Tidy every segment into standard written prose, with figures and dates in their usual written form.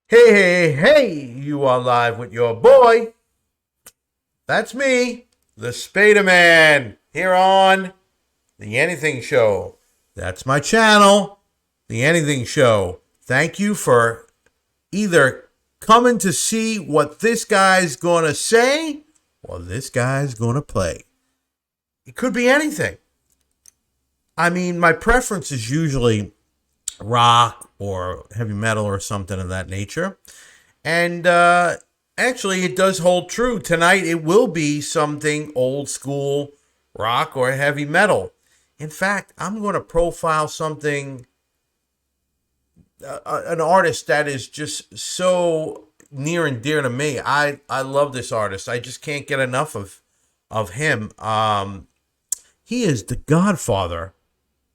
Hey, hey, hey, you are live with your boy. That's me, the Spaderman, here on The Anything Show. That's my channel, The Anything Show. Thank you for either coming to see what this guy's going to say or this guy's going to play. It could be anything. I mean, my preference is usually rock or heavy metal or something of that nature. And actually, it does hold true. Tonight, it will be something old school rock or heavy metal. In fact, I'm going to profile something, an artist that is just so near and dear to me. I love this artist. I just can't get enough of him. He is the godfather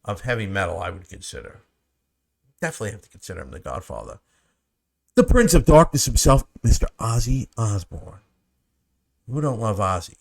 of heavy metal, I would consider. Definitely have to consider him the godfather. The Prince of Darkness himself, Mr. Ozzy Osbourne. Who don't love Ozzy?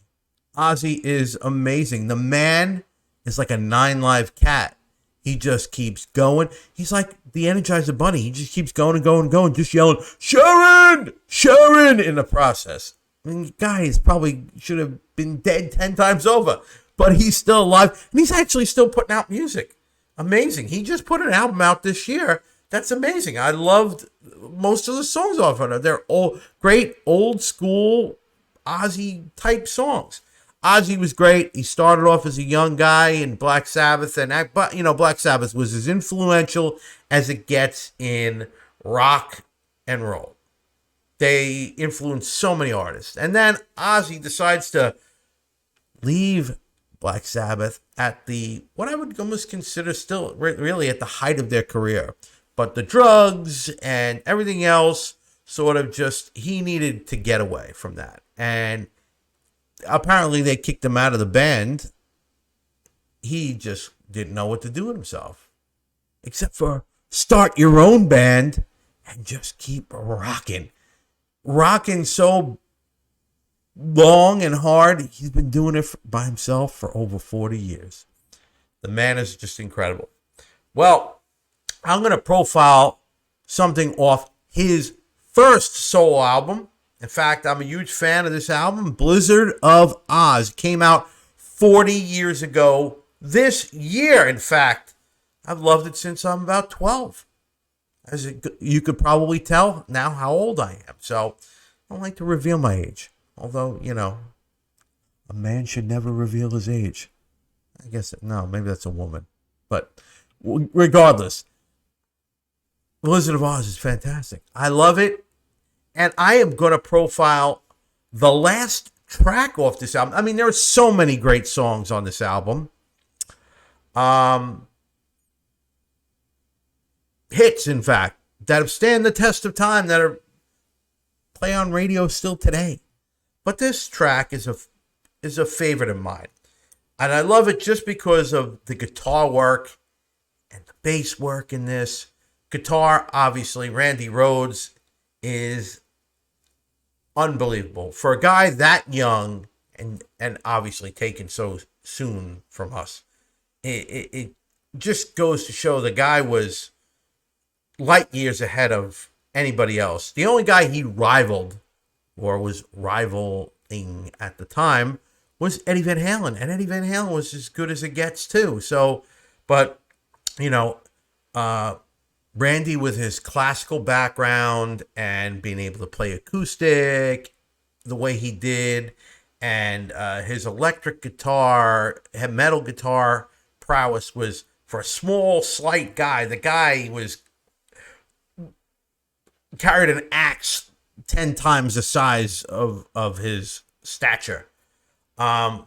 Ozzy is amazing. The man is like a 9-live cat. He just keeps going. He's like the Energizer Bunny. He just keeps going and going and going, just yelling, Sharon! Sharon! In the process. I mean, the guy is probably should have been dead 10 times over. But he's still alive. And he's actually still putting out music. Amazing. He just put an album out this year. That's amazing. I loved most of the songs off of it. They're all great old school Ozzy type songs. Ozzy was great. He started off as a young guy in Black Sabbath, but you know, Black Sabbath was as influential as it gets in rock and roll. They influenced so many artists. And then Ozzy decides to leave Black Sabbath at the, what I would almost consider still really at the height of their career. But the drugs and everything else sort of just, he needed to get away from that. And apparently they kicked him out of the band. He just didn't know what to do with himself. Except for start your own band and just keep rocking. Rocking so long and hard. He's been doing it by himself for over 40 years. The man is just incredible. Well, I'm going to profile something off his first solo album. In fact, I'm a huge fan of this album. Blizzard of Ozz came out 40 years ago this year. In fact, I've loved it since I'm about 12. You could probably tell now how old I am. So I don't like to reveal my age. Although, you know, a man should never reveal his age. I guess, no, maybe that's a woman. But regardless, Blizzard of Ozz is fantastic. I love it. And I am going to profile the last track off this album. I mean, there are so many great songs on this album. Hits, in fact, that have stand the test of time, that are play on radio still today. But this track is a favorite of mine. And I love it just because of the guitar work and the bass work in this. Guitar, obviously, Randy Rhodes is unbelievable. For a guy that young and obviously taken so soon from us, it just goes to show the guy was light years ahead of anybody else. The only guy he rivaled or was rivaling at the time was Eddie Van Halen. And Eddie Van Halen was as good as it gets too. So, but, you know, Randy with his classical background and being able to play acoustic the way he did, and his electric guitar, metal guitar prowess was, for a small, slight guy, the guy was carried an axe 10 times the size of his stature. But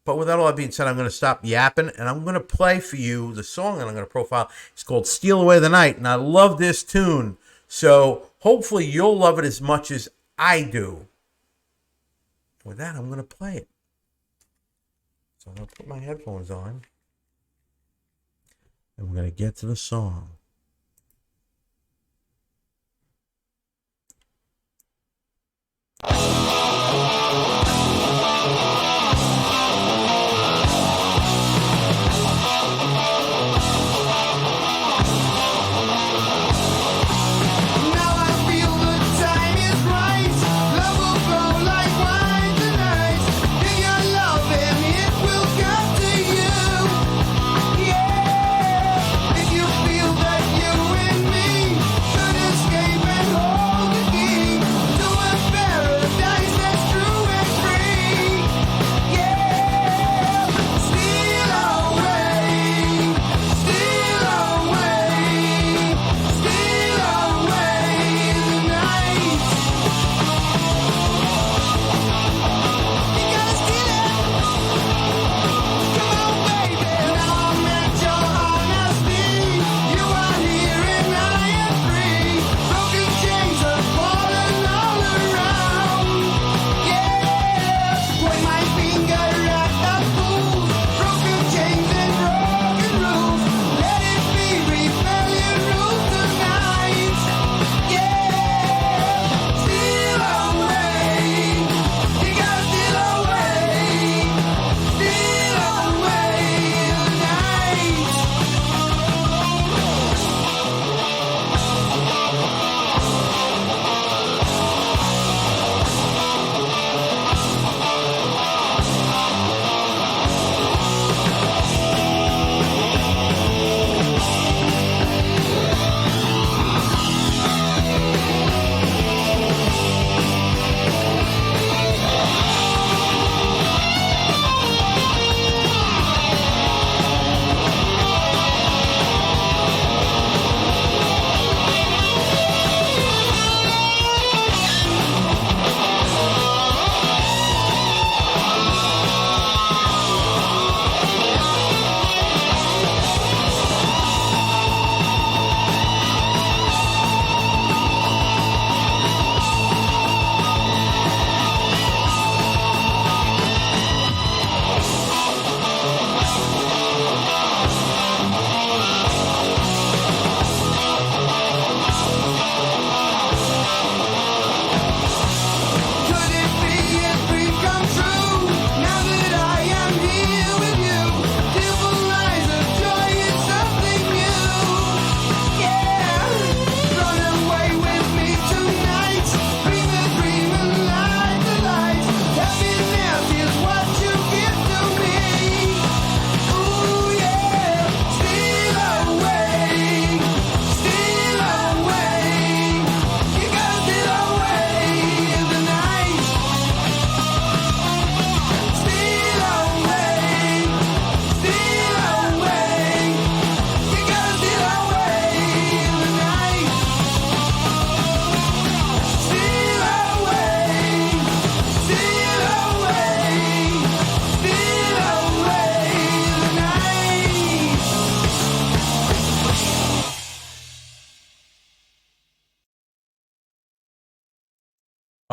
with that all that being said, I'm going to stop yapping, and I'm going to play for you the song that I'm going to profile. It's called Steal Away the Night, and I love this tune. So hopefully you'll love it as much as I do. With that, I'm going to play it. So I'm going to put my headphones on, and we're going to get to the song. Now I feel the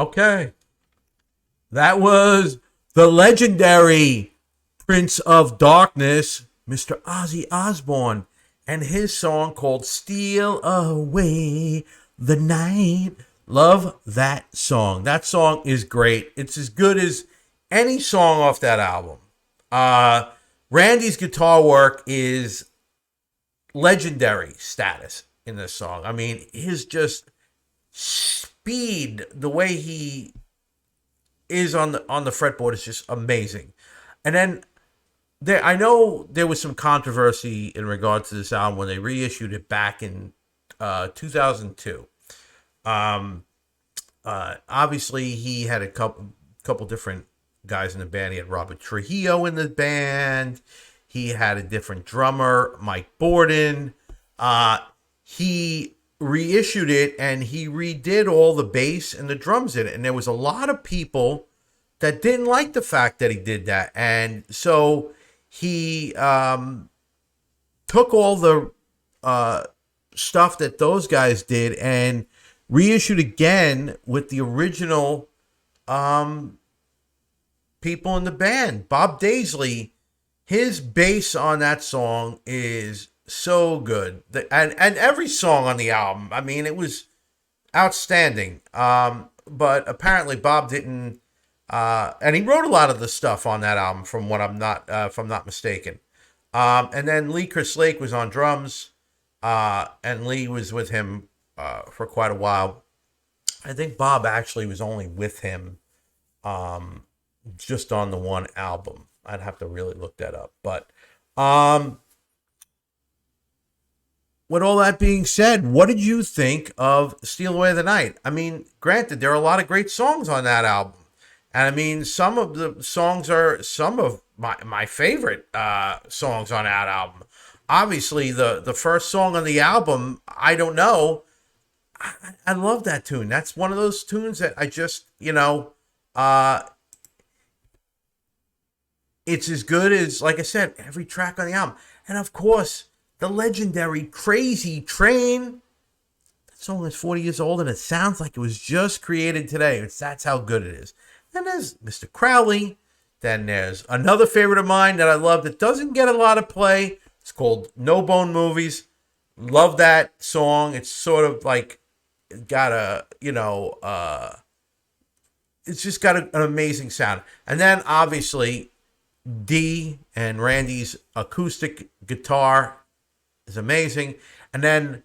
Okay. That was the legendary Prince of Darkness, Mr. Ozzy Osbourne, and his song called Steal Away the Night. Love that song. That song is great. It's as good as any song off that album. Randy's guitar work is legendary status in this song. I mean, his just speed, the way he is on the fretboard is just amazing. And then I know there was some controversy in regard to this album when they reissued it back in 2002. Obviously, he had a couple different guys in the band. He had Robert Trujillo in the band. He had a different drummer, Mike Borden. He reissued it and he redid all the bass and the drums in it. And there was a lot of people that didn't like the fact that he did that. And so he took all the stuff that those guys did and reissued again with the original people in the band. Bob Daisley, his bass on that song is so good. And every song on the album, I mean, it was outstanding. But apparently Bob didn't, and he wrote a lot of the stuff on that album from what if I'm not mistaken. And then Lee Chris Lake was on drums, and Lee was with him for quite a while. I think Bob actually was only with him just on the one album. I'd have to really look that up. But with all that being said, what did you think of Steal Away the Night? I mean, granted, there are a lot of great songs on that album. And I mean, some of the songs are some of my favorite songs on that album. Obviously, the first song on the album, I Don't Know, I love that tune. That's one of those tunes that I just, it's as good as, like I said, every track on the album. And of course, the legendary Crazy Train. That song is 40 years old and it sounds like it was just created today. That's how good it is. Then there's Mr. Crowley. Then there's another favorite of mine that I love that doesn't get a lot of play. It's called No Bone Movies. Love that song. It's sort of like got a, it's just got an amazing sound. And then obviously Dee and Randy's acoustic guitar is amazing. And then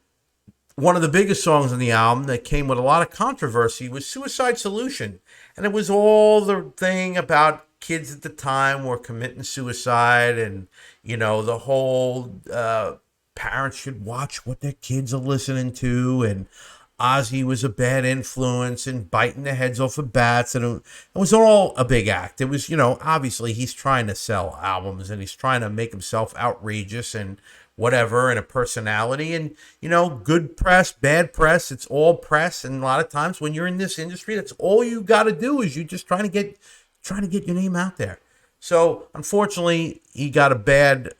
one of the biggest songs on the album that came with a lot of controversy was Suicide Solution. And it was all the thing about kids at the time were committing suicide and, the whole parents should watch what their kids are listening to. And Ozzy was a bad influence and biting the heads off of bats. And it was all a big act. It was, obviously he's trying to sell albums and he's trying to make himself outrageous and whatever, and a personality, and good press, bad press, it's all press. And a lot of times when you're in this industry, that's all you got to do is you just trying to get your name out there. So unfortunately he got a bad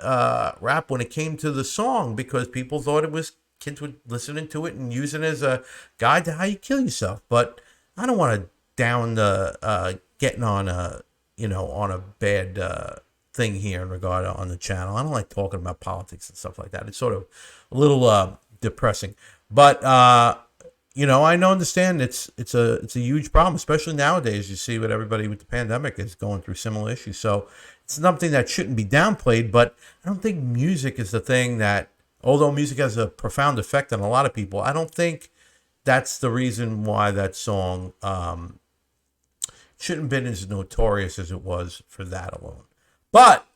rap when it came to the song because people thought it was kids were listening to it and using it as a guide to how you kill yourself. But I don't want to down the getting on a on a bad thing here in regard on the channel. I don't like talking about politics and stuff like that. It's sort of a little depressing. But I understand it's a huge problem, especially nowadays. You see what everybody with the pandemic is going through similar issues. So it's something that shouldn't be downplayed. But I don't think music is the thing that, although music has a profound effect on a lot of people, I don't think that's the reason why that song shouldn't have been as notorious as it was for that alone. But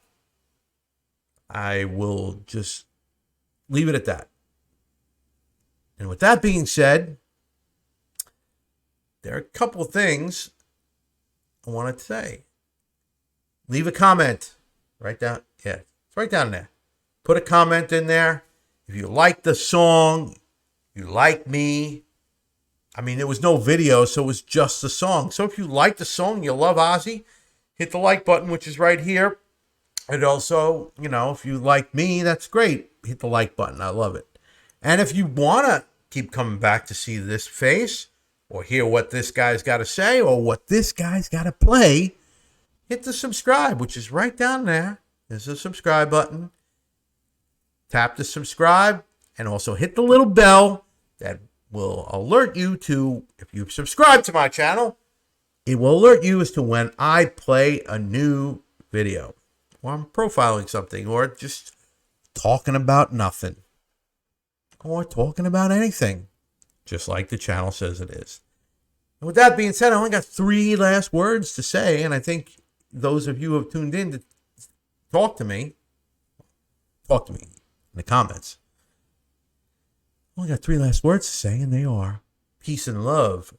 I will just leave it at that. And with that being said, there are a couple of things I want to say. Leave a comment. Right down. Yeah, it's right down there. Put a comment in there. If you like the song, you like me. I mean, there was no video, so it was just the song. So if you like the song, you love Ozzy, hit the like button, which is right here. And also, if you like me, that's great. Hit the like button. I love it. And if you want to keep coming back to see this face, or hear what this guy's got to say or what this guy's got to play, hit the subscribe, which is right down there. There's a subscribe button. Tap the subscribe and also hit the little bell that will alert you to, if you subscribe to my channel, it will alert you as to when I play a new video, or I'm profiling something, or just talking about nothing, or talking about anything, just like the channel says it is. And with that being said, I only got 3 last words to say, and I think those of you who have tuned in to talk to me in the comments. I only got 3 last words to say, and they are peace and love.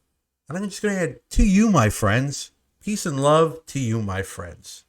And I'm just going to add, to you, my friends. Peace and love to you, my friends.